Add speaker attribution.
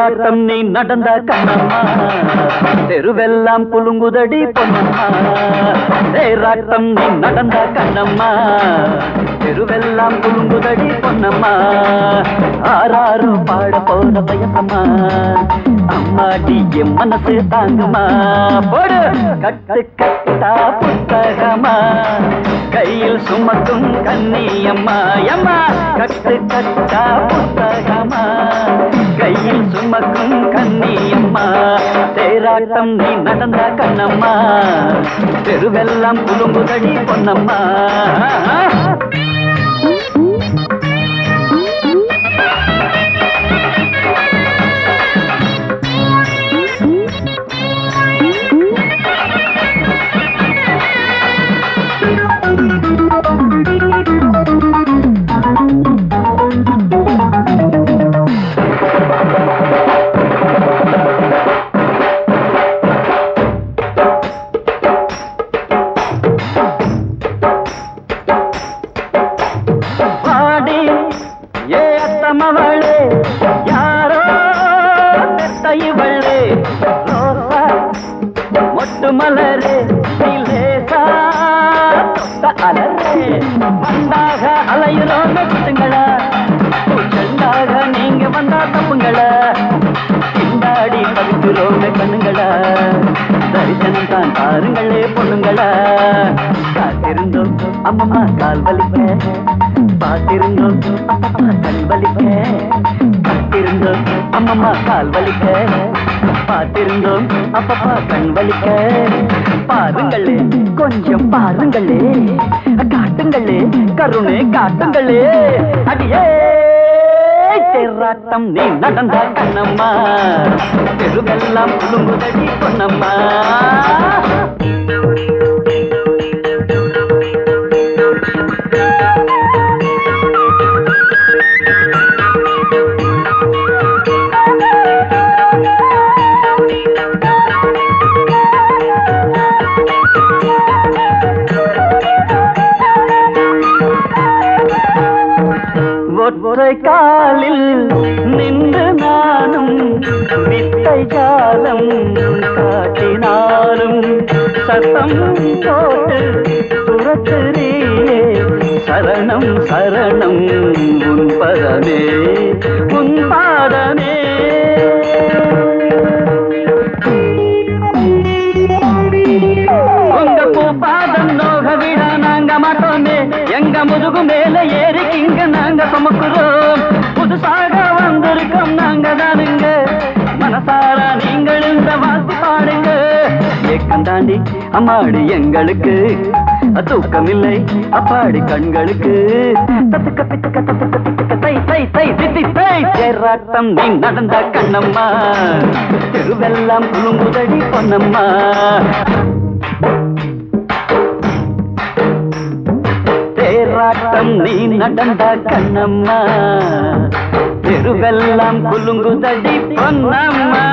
Speaker 1: தேராட்டம் நீ நடந்த கண்ணம்மா தெருவெல்லாம் குலுங்குதடி பொன்னம்மா தேராட்டம் நீ நடந்த கண்ணம்மா தெருவெல்லாம் குலுங்குதடி பொன்னம்மா ஆறாரோ பாட போற வயசம்மா அம்மாடி என் மனசு தாங்குமா போடு கட்டு கட்டா புத்தகமா கையில் சுமக்கும் கண்ணியம்மா அம்மா கட்டு கட்டா புத்தகமா கையில் சுமக்கும் கண்ணியம்மா தேராட்டம் நீ நடந்த கண்ணம்மா தெருவெல்லாம் குலுங்குதடி பொன்னம்மா மவளே யாரோ தைவளே ரோசா மொட்டு மலரே லேசா அலரே வந்தாக அலையுறோம் குத்துங்களா செண்டாக நீங்க வந்தா தப்புங்களா கிண்டாடி பவிக்கிறோம் கண்ணுங்களா தரிசனம் தான் பாருங்களே பொண்ணுங்களா காத்திருந்தோம் அம்மம்மா கால் வலிக்க பாத்திருந்தோம் அப்பப்பா கண் வலிக்க காத்திருந்தோம் அம்மம்மா கால் வலிக்க பாத்திருந்தோம் அப்பப்பா கண் வலிக்க பாருங்களே கொஞ்சம் பாருங்களே காட்டுங்களே கருணை காட்டுங்களே அடியே தேராட்டம் நீ நடந்த கண்ணம்மா தெருவெல்லாம் குலுங்குதடி பொன்னம்மா ஒற்றை காலில் நின்று நானும் வித்தை ஜாலம் காட்டினாலும் சத்தம் போட்டு துரத்துறியே சரணம் சரணம் உன் பதமே உன் பாதமே உங்க பூபாதம் நோக விட நாங்க மாட்டோமே எங்க முதுகு மேல ஏறி இங்க நாங்க சுமக்குறோம் புதுசாக வந்திருக்கோம் நாங்க தானுங்க மனசார நீங்கள் இந்த வாழ்த்து பாடுங்க ஏக்கம் தாண்டி அம்மாடி எங்களுக்கு தூக்கம் இல்லை அப்பாடி கண்களுக்கு தேராட்டம் நீ நடந்த கண்ணம்மா தெருவெல்லாம் குலுங்குதடி பொன்னம்மா தேராட்டம் நீ நடந்த கண்ணம்மா தெருவெல்லாம் குலுங்குதடி பொன்னம்மா